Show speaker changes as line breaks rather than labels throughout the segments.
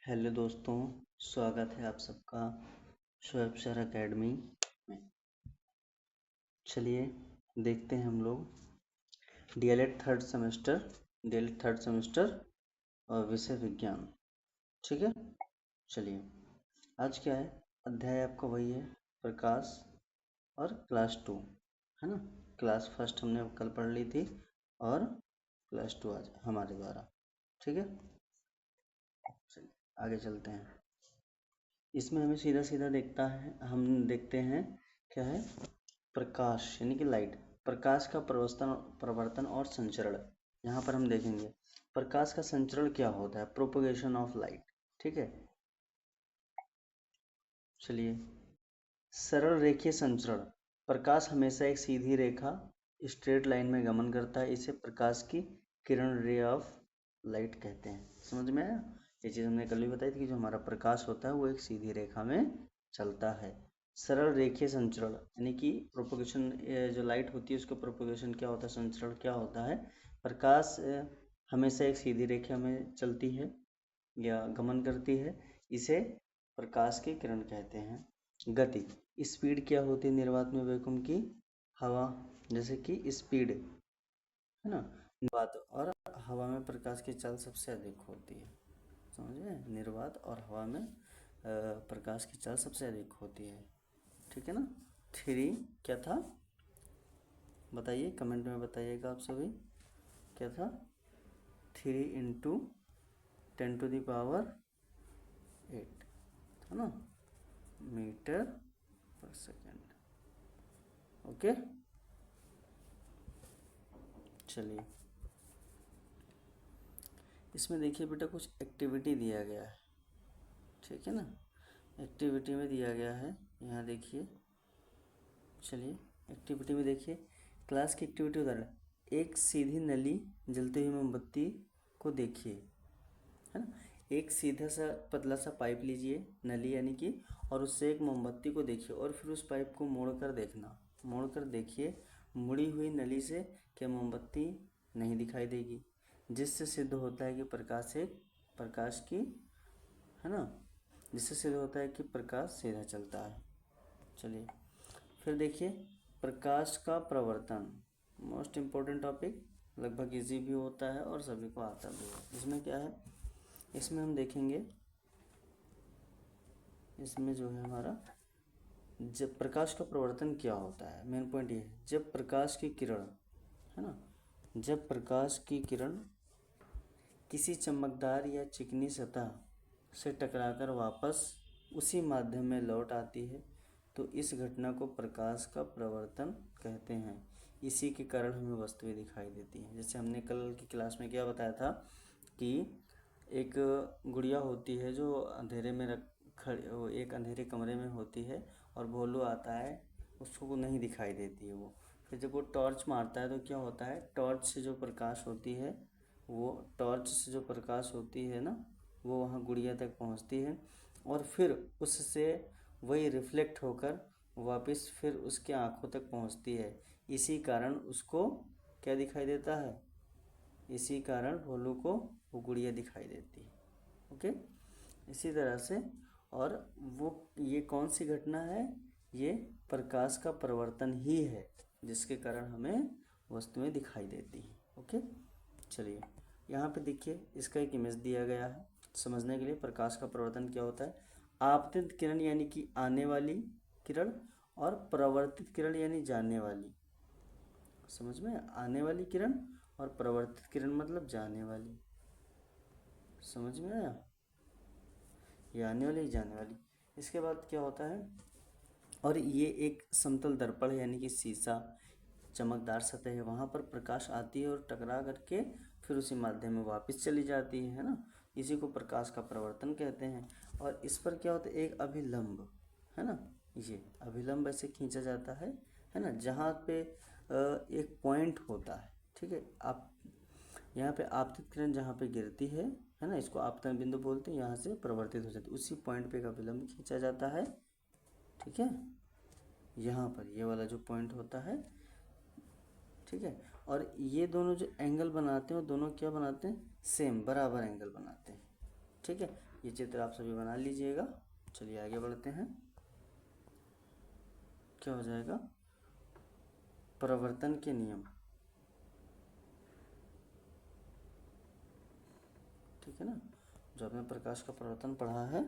Hello दोस्तों, स्वागत है आप सबका शोएब सर अकेडमी में। चलिए देखते हैं हम लोग डीएलएड थर्ड सेमेस्टर और विषय विज्ञान। ठीक है, चलिए आज क्या है, अध्याय आपका वही है प्रकाश और क्लास 2, है ना। क्लास फर्स्ट हमने कल पढ़ ली थी और क्लास 2 आज हमारे द्वारा। ठीक है, चलिए आगे चलते हैं। इसमें हमें सीधा सीधा हम देखते हैं क्या है, प्रकाश यानी कि लाइट, प्रकाश का प्रवर्तन और संचरण। यहाँ पर हम देखेंगे प्रकाश का संचरण क्या होता है, प्रोपगेशन ऑफ लाइट। ठीक है, चलिए सरल रेखीय संचरण। प्रकाश हमेशा एक सीधी रेखा स्ट्रेट लाइन में गमन करता है, इसे प्रकाश की किरण रे ऑफ लाइट कहते हैं। समझ में आया? ये चीज़ हमने कल भी बताई थी कि जो हमारा प्रकाश होता है वो एक सीधी रेखा में चलता है। सरल रेखीय संचरण यानी कि प्रोपगेशन, जो लाइट होती है उसका प्रोपगेशन क्या होता है, संचरण क्या होता है। प्रकाश हमेशा एक सीधी रेखा में चलती है या गमन करती है, इसे प्रकाश की किरण कहते हैं। गति, स्पीड क्या होती है निर्वात में वैक्यूम की, हवा, जैसे कि स्पीड, है ना। निर्वात और हवा में प्रकाश की चाल सबसे अधिक होती है। समझ में, निर्वात और हवा में प्रकाश की चाल सबसे अधिक होती है। ठीक है ना। थ्री क्या था बताइए, कमेंट में बताइएगा आप सभी, क्या था? 3 × 10⁸ है ना, मीटर पर सेकेंड। ओके, चलिए इसमें देखिए बेटा कुछ एक्टिविटी दिया गया है। ठीक है ना, एक्टिविटी में दिया गया है, यहाँ देखिए। चलिए एक्टिविटी में देखिए, क्लास की एक्टिविटी उदाहरण, एक सीधी नली जलती हुई मोमबत्ती को देखिए, है ना। एक सीधा सा पतला सा पाइप लीजिए, नली यानी कि, और उससे एक मोमबत्ती को देखिए और फिर उस पाइप को मोड़ कर देखना। मोड़ कर देखिए, मुड़ी हुई नली से क्या मोमबत्ती नहीं दिखाई देगी, जिससे सिद्ध होता है कि प्रकाश की, है ना, जिससे सिद्ध होता है कि प्रकाश सीधा चलता है। चलिए फिर देखिए, प्रकाश का प्रवर्तन, मोस्ट इम्पोर्टेंट टॉपिक, लगभग इजी भी होता है और सभी को आता भी है। इसमें क्या है, इसमें हम देखेंगे, इसमें जो है हमारा, जब प्रकाश का प्रवर्तन क्या होता है, मेन पॉइंट ये है, जब प्रकाश की किरण, है ना, जब प्रकाश की किरण किसी चमकदार या चिकनी सतह से टकराकर वापस उसी माध्यम में लौट आती है तो इस घटना को प्रकाश का प्रवर्तन कहते हैं। इसी के कारण हमें वस्तुएं दिखाई देती हैं। जैसे हमने कल की क्लास में क्या बताया था कि एक गुड़िया होती है जो अंधेरे में एक अंधेरे कमरे में होती है और भोलू आता है, उसको नहीं दिखाई देती है वो। फिर जब वो टॉर्च मारता है तो क्या होता है, टॉर्च से जो प्रकाश होती है, वो टॉर्च से जो प्रकाश होती है ना, वो वहाँ गुड़िया तक पहुँचती है और फिर उससे वही रिफ्लेक्ट होकर वापस फिर उसके आँखों तक पहुँचती है। इसी कारण उसको क्या दिखाई देता है, इसी कारण भोलू को वो गुड़िया दिखाई देती है। ओके, इसी तरह से, और वो ये कौन सी घटना है, ये प्रकाश का परिवर्तन ही है जिसके कारण हमें वस्तुएं दिखाई देती हैं। ओके, चलिए यहाँ पे देखिए, इसका एक इमेज दिया गया है समझने के लिए। प्रकाश का परिवर्तन क्या होता है, आपतित किरण यानी कि आने वाली किरण और परावर्तित किरण यानी जाने वाली। समझ में, आने वाली किरण और परावर्तित किरण मतलब जाने वाली। समझ में आया, ये आने वाली जाने वाली। इसके बाद क्या होता है, और ये एक समतल दर्पण है यानी कि शीशा, चमकदार सतह है, वहाँ पर प्रकाश आती है और टकरा करके फिर उसी माध्यम में वापस चली जाती है ना। इसी को प्रकाश का प्रवर्तन कहते हैं। और इस पर क्या होता है, एक अभिलंब, है ना, ये अभिलंब ऐसे खींचा जाता है ना, जहाँ पे एक पॉइंट होता है। ठीक है, आप यहाँ पे आपतित किरण जहाँ पे गिरती है ना, इसको आपतन बिंदु बोलते हैं, यहाँ से प्रवर्तित हो जाती है, उसी पॉइंट पे एक अभिलंब खींचा जाता है। ठीक है, यहाँ पर ये वाला जो पॉइंट होता है, ठीक है, और ये दोनों जो एंगल बनाते हैं वो दोनों क्या बनाते हैं, सेम बराबर एंगल बनाते हैं। ठीक है, ये चित्र आप सभी बना लीजिएगा। चलिए आगे बढ़ते हैं। क्या हो जाएगा, प्रवर्तन के नियम। ठीक है ना, जो आपने प्रकाश का प्रवर्तन पढ़ा है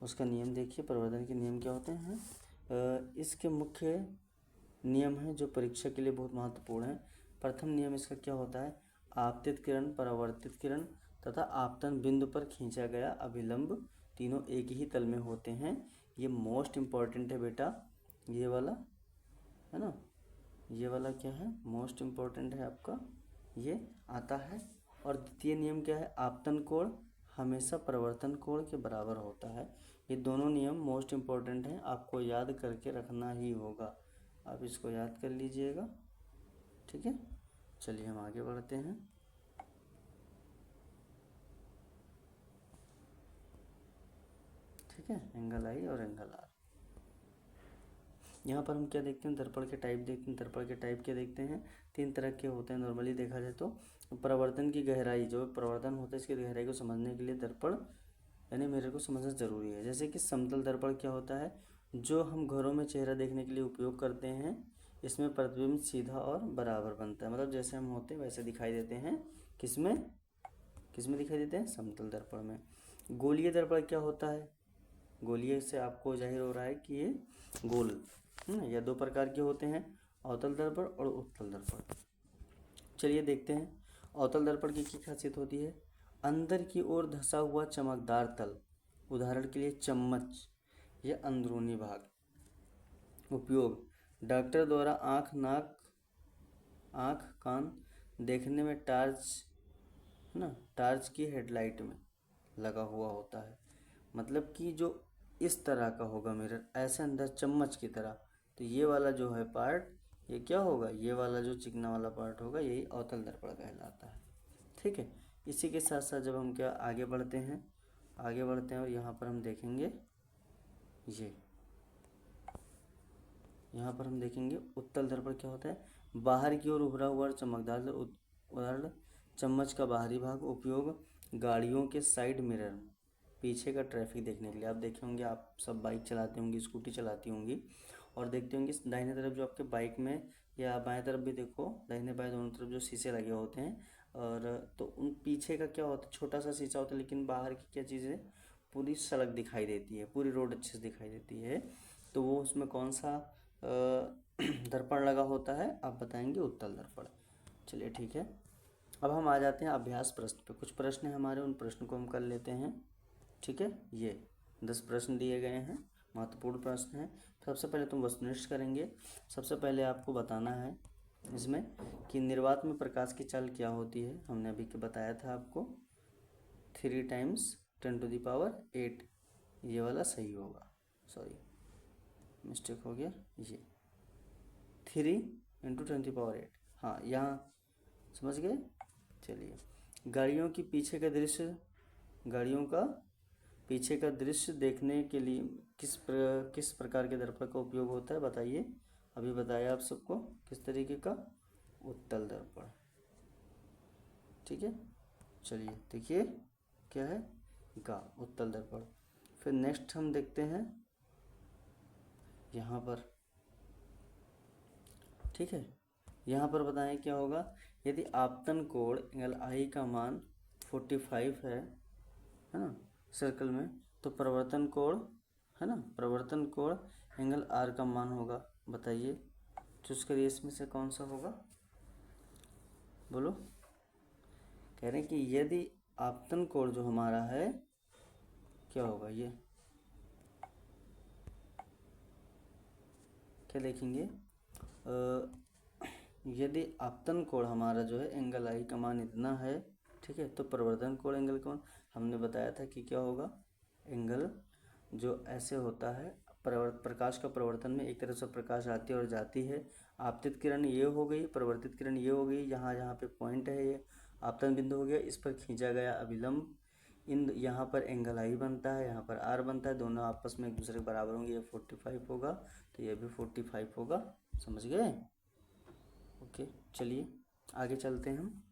उसका नियम देखिए। प्रवर्तन के नियम क्या होते हैं? इसके मुख्य नियम हैं जो परीक्षा के लिए बहुत महत्वपूर्ण है। प्रथम नियम इसका क्या होता है? आपतित किरण, परावर्तित किरण तथा आपतन बिंदु पर खींचा गया अभिलंब तीनों एक ही तल में होते हैं। ये मोस्ट इम्पॉर्टेंट है बेटा, ये वाला है ना, ये वाला क्या है, मोस्ट इम्पॉर्टेंट है आपका, ये आता है। और द्वितीय नियम क्या है? आपतन कोण हमेशा प्रवर्तन कोण के बराबर होता है। ये दोनों नियम मोस्ट इम्पॉर्टेंट हैं, आपको याद करके रखना ही होगा। आप इसको याद कर लीजिएगा। ठीक है, चलिए हम आगे बढ़ते हैं। ठीक है, एंगल आई और एंगल आर। यहाँ पर हम क्या देखते हैं? दर्पण के टाइप देखते हैं। दर्पण के टाइप क्या देखते हैं? 3 तरह के होते हैं नॉर्मली देखा जाए तो। प्रवर्तन की गहराई, जो प्रवर्तन होता है इसकी गहराई को समझने के लिए दर्पण यानी मिरर को समझना ज़रूरी है। जैसे कि समतल दर्पण क्या होता है? जो हम घरों में चेहरा देखने के लिए उपयोग करते हैं। इसमें प्रतिबिंब सीधा और बराबर बनता है, मतलब जैसे हम होते हैं वैसे दिखाई देते हैं। किसमें किसमें दिखाई देते हैं? समतल दर्पण में। गोलीय दर्पण क्या होता है? गोलीय से आपको जाहिर हो रहा है कि ये गोल या 2 प्रकार के होते हैं, अवतल दर्पण और उत्तल दर्पण। चलिए देखते हैं। अवतल दर्पण की क्या खासियत होती है? अंदर की ओर धंसा हुआ चमकदार तल, उदाहरण के लिए चम्मच या अंदरूनी भाग। उपयोग, डॉक्टर द्वारा आँख, नाक, आँख, कान देखने में टॉर्च है ना, टॉर्च की हेडलाइट में लगा हुआ होता है। मतलब कि जो इस तरह का होगा मिरर, ऐसे अंदर चम्मच की तरह, तो ये वाला जो है पार्ट, ये क्या होगा? ये वाला जो चिकना वाला पार्ट होगा यही अवतल दर्पण कहलाता है। ठीक है, इसी के साथ साथ जब हम क्या आगे बढ़ते हैं और यहाँ पर हम देखेंगे यहाँ पर हम देखेंगे उत्तल दर्पण क्या होता है? बाहर की ओर उभरा हुआ चमकदार, उदाहरण चम्मच का बाहरी भाग। उपयोग, गाड़ियों के साइड मिरर, पीछे का ट्रैफिक देखने के लिए। आप देखे होंगे, आप सब बाइक चलाते होंगे, स्कूटी चलाती होंगी और देखते होंगे दाहिने तरफ जो आपके बाइक में, या बाएं तरफ भी देखो, दाहिने बाएं दोनों तरफ जो शीशे लगे होते हैं, और तो उन पीछे का क्या होता है? छोटा सा शीशा होता है, लेकिन बाहर की क्या चीज़ है? पूरी सड़क दिखाई देती है, पूरी रोड अच्छे से दिखाई देती है। तो वो उसमें कौन सा दर्पण लगा होता है? आप बताएंगे उत्तल दर्पण। चलिए ठीक है, अब हम आ जाते हैं अभ्यास प्रश्न पे। कुछ प्रश्न हैं हमारे, उन प्रश्न को हम कर लेते हैं। ठीक है, ये 10 प्रश्न दिए गए हैं, महत्वपूर्ण प्रश्न हैं। सबसे पहले तुम वस्तुनिष्ठ करेंगे। सबसे पहले आपको बताना है इसमें कि निर्वात में प्रकाश की चाल क्या होती है। हमने अभी के बताया था आपको, 3 × 10⁸ ये वाला सही होगा, सॉरी मिस्टेक हो गया, ये 3 × 10⁸। हाँ, यहाँ समझ गए। चलिए, गाड़ियों का पीछे का दृश्य देखने के लिए किस प्रकार के दर्पण का उपयोग होता है? बताइए। अभी बताया आप सबको किस तरीके का? उत्तल दर्पण। ठीक है, चलिए देखिए क्या है उत्तल दर्पण। फिर नेक्स्ट हम देखते हैं यहाँ पर। ठीक है, यहाँ पर बताएं क्या होगा? यदि आपतन कोण एंगल आई का मान 45 है ना सर्कल में, तो प्रवर्तन कोण है ना, प्रवर्तन कोण एंगल आर का मान होगा। बताइए, चूज करिए इसमें से कौन सा होगा, बोलो। कह रहे हैं कि यदि आपतन कोण जो हमारा है क्या होगा, ये क्या देखेंगे? यदि आपतन कोण हमारा जो है एंगल आई का मान इतना है, ठीक है, तो प्रवर्तन कोण एंगल कोण हमने बताया था कि क्या होगा? एंगल जो ऐसे होता है, प्रकाश का प्रवर्तन में एक तरफ से प्रकाश आती है और जाती है। आपतित किरण ये हो गई, प्रवर्तित किरण ये हो गई, यहाँ पे पॉइंट है, ये आपतन बिंदु हो गया, इस पर खींचा गया अभिलंब, यहाँ पर एंगल आई बनता है, यहाँ पर आर बनता है, दोनों आपस में एक दूसरे के बराबर होंगे। ये 45 होगा, तो ये भी 45 होगा। समझ गए? ओके, चलिए आगे चलते हैं हम।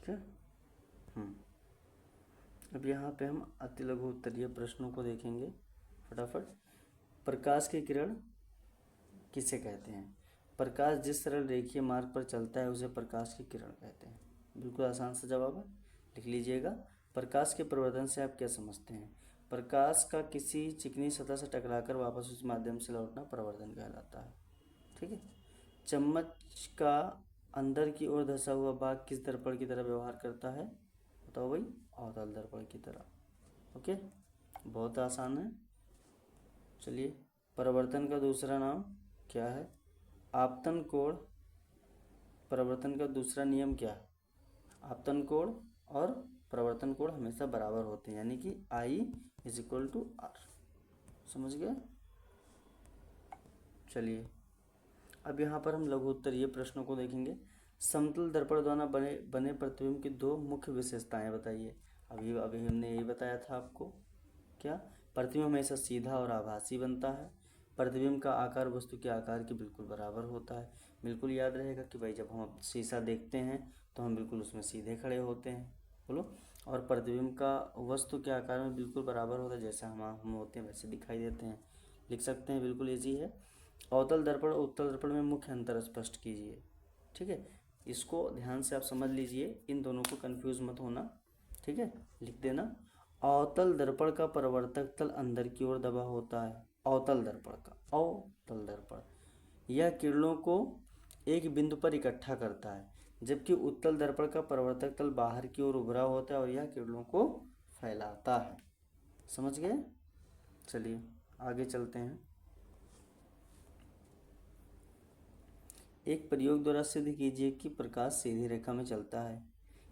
ठीक है। अब यहाँ पे हम अति लघु उत्तरीय प्रश्नों को देखेंगे फटाफट। प्रकाश की किरण किसे कहते हैं? प्रकाश जिस सरल रेखीय मार्ग पर चलता है उसे प्रकाश की किरण कहते हैं। बिल्कुल आसान सा जवाब है, लिख लीजिएगा। प्रकाश के प्रवर्धन से आप क्या समझते हैं? प्रकाश का किसी चिकनी सतह से टकराकर वापस उस माध्यम से लौटना प्रवर्धन कहलाता है। ठीक है। चम्मच का अंदर की ओर धंसा हुआ भाग किस दर्पण की तरह व्यवहार करता है? बताओ भाई, अवतल दर्पण की तरह। ओके, बहुत आसान है। चलिए, परिवर्तन का दूसरा नाम क्या है? आपतन कोण। परिवर्तन का दूसरा नियम क्या है? आपतन कोण और परिवर्तन कोण हमेशा बराबर होते हैं, यानी कि I = R। समझ गए? चलिए, अब यहाँ पर हम लघु उत्तरीय प्रश्नों को देखेंगे। समतल दर्पण द्वारा बने प्रतिबिंब की दो मुख्य विशेषताएं बताइए। अभी हमने यही बताया था आपको। क्या? प्रतिबिंब हमेशा सीधा और आभासी बनता है। प्रतिबिंब का आकार वस्तु के आकार के बिल्कुल बराबर होता है। बिल्कुल याद रहेगा कि भाई जब हम शीशा देखते हैं तो हम बिल्कुल उसमें सीधे खड़े होते हैं। बोलो। और प्रतिबिंब का वस्तु के आकार में बिल्कुल बराबर होता है, जैसे हम होते हैं वैसे दिखाई देते हैं। लिख सकते हैं, बिल्कुल ईजी है। अवतल दर्पण और उत्तल दर्पण में मुख्य अंतर स्पष्ट कीजिए। ठीक है, इसको ध्यान से आप समझ लीजिए, इन दोनों को कंफ्यूज मत होना। ठीक है, लिख देना। अवतल दर्पण का परावर्तक तल अंदर की ओर दबा होता है। अवतल दर्पण यह किरणों को एक बिंदु पर इकट्ठा करता है, जबकि उत्तल दर्पण का परावर्तक तल बाहर की ओर उभरा होता है और यह किरणों को फैलाता है। समझ गए? चलिए आगे चलते हैं। एक प्रयोग द्वारा सिद्ध कीजिए कि प्रकाश सीधी रेखा में चलता है।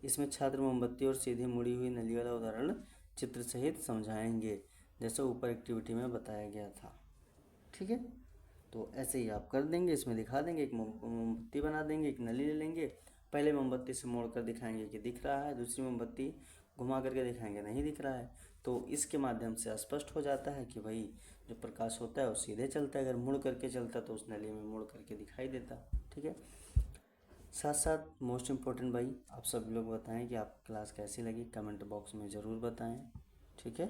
इसमें छात्र मोमबत्ती और सीधी मुड़ी हुई नली वाला उदाहरण चित्र सहित समझाएंगे, जैसे ऊपर एक्टिविटी में बताया गया था। ठीक है, तो ऐसे ही आप कर देंगे। इसमें दिखा देंगे, एक मोमबत्ती बना देंगे, एक नली ले लेंगे। पहले मोमबत्ती से मोड़ कर दिखाएंगे कि दिख रहा है, दूसरी मोमबत्ती घुमा करके दिखाएंगे नहीं दिख रहा है। तो इसके माध्यम से स्पष्ट हो जाता है कि भाई जो प्रकाश होता है वो सीधे चलता है, अगर मुड़ करके चलता तो उस नली में मुड़ करके दिखाई देता। ठीक है। साथ साथ मोस्ट इम्पोर्टेंट भाई, आप सब लोग बताएं कि आप क्लास कैसी लगी, कमेंट बॉक्स में ज़रूर बताएं। ठीक है,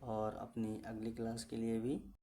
और अपनी अगली क्लास के लिए भी